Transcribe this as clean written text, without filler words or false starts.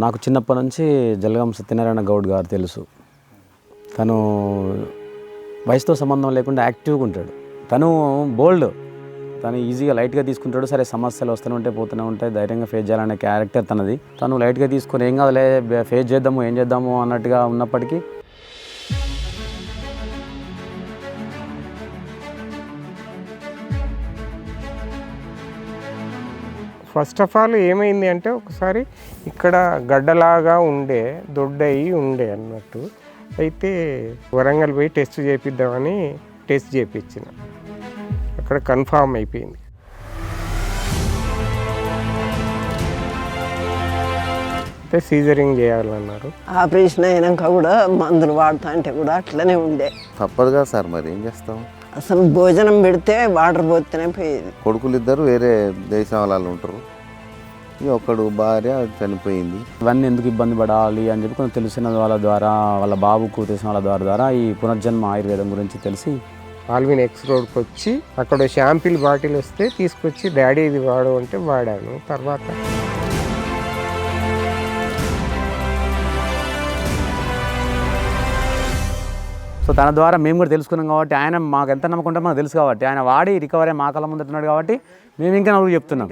నాకు చిన్నప్పటి నుంచి జలగం సత్యనారాయణ గౌడ్ గారు తెలుసు. తను వయసుతో సంబంధం లేకుండా యాక్టివ్గా ఉంటాడు. తను బోల్డ్, తను ఈజీగా లైట్గా తీసుకుంటాడు. సరే సమస్యలు వస్తూనే ఉంటాయి, పోతూనే ఉంటాయి, ధైర్యంగా ఫేస్ చేయాలనే క్యారెక్టర్ తనది. తను లైట్గా తీసుకొని ఏం కాదులే ఫేస్ చేద్దాము, ఏం చేద్దాము అన్నట్టుగా ఉన్నప్పటికీ ఫస్ట్ ఆఫ్ ఆల్ ఏమైంది అంటే ఒకసారి ఇక్కడ గడ్డలాగా ఉండే దొడ్డయి ఉండే అన్నట్టు. అయితే వరంగల్ పోయి టెస్ట్ చేపిద్దామని టెస్ట్ చేయించిన, అక్కడ కన్ఫామ్ అయిపోయింది. అయితే సీజరింగ్ చేయాలన్నారు. ఆపరేషన్ అయినాక కూడా మందులు వాడుతా అంటే కూడా అట్లనే ఉండే. తప్పదుగా సార్, మరి ఏం చేస్తాం. అసలు భోజనం పెడితే వాటర్ పోతేనే పోయేది. కొడుకులు ఇద్దరు వేరే దేశం వాళ్ళు ఉంటారు, ఒకడు భార్య చనిపోయింది. ఇవన్నీ ఎందుకు ఇబ్బంది పడాలి అని చెప్పి కొంచెం తెలిసిన వాళ్ళ ద్వారా, వాళ్ళ బాబుకు తెలిసిన వాళ్ళ ద్వారా ఈ పునర్జన్మ ఆయుర్వేదం గురించి తెలిసి ఆల్విన్ ఎక్స్ రోడ్కి వచ్చి అక్కడ షాంపిల్ బాటిల్ వస్తే తీసుకొచ్చి డాడీ ఇది వాడు అంటే వాడాను. తర్వాత సో తన ద్వారా మేము కూడా తెలుసుకున్నాం కాబట్టి, ఆయన మాకు ఎంత నమ్మకం ఉంటే మాకు తెలుసు కాబట్టి, ఆయన వాడి రికవరీ మా కళ్ళ ముందుంటున్నాడు కాబట్టి మేము ఇంకా నలుగురు చెప్తున్నాం.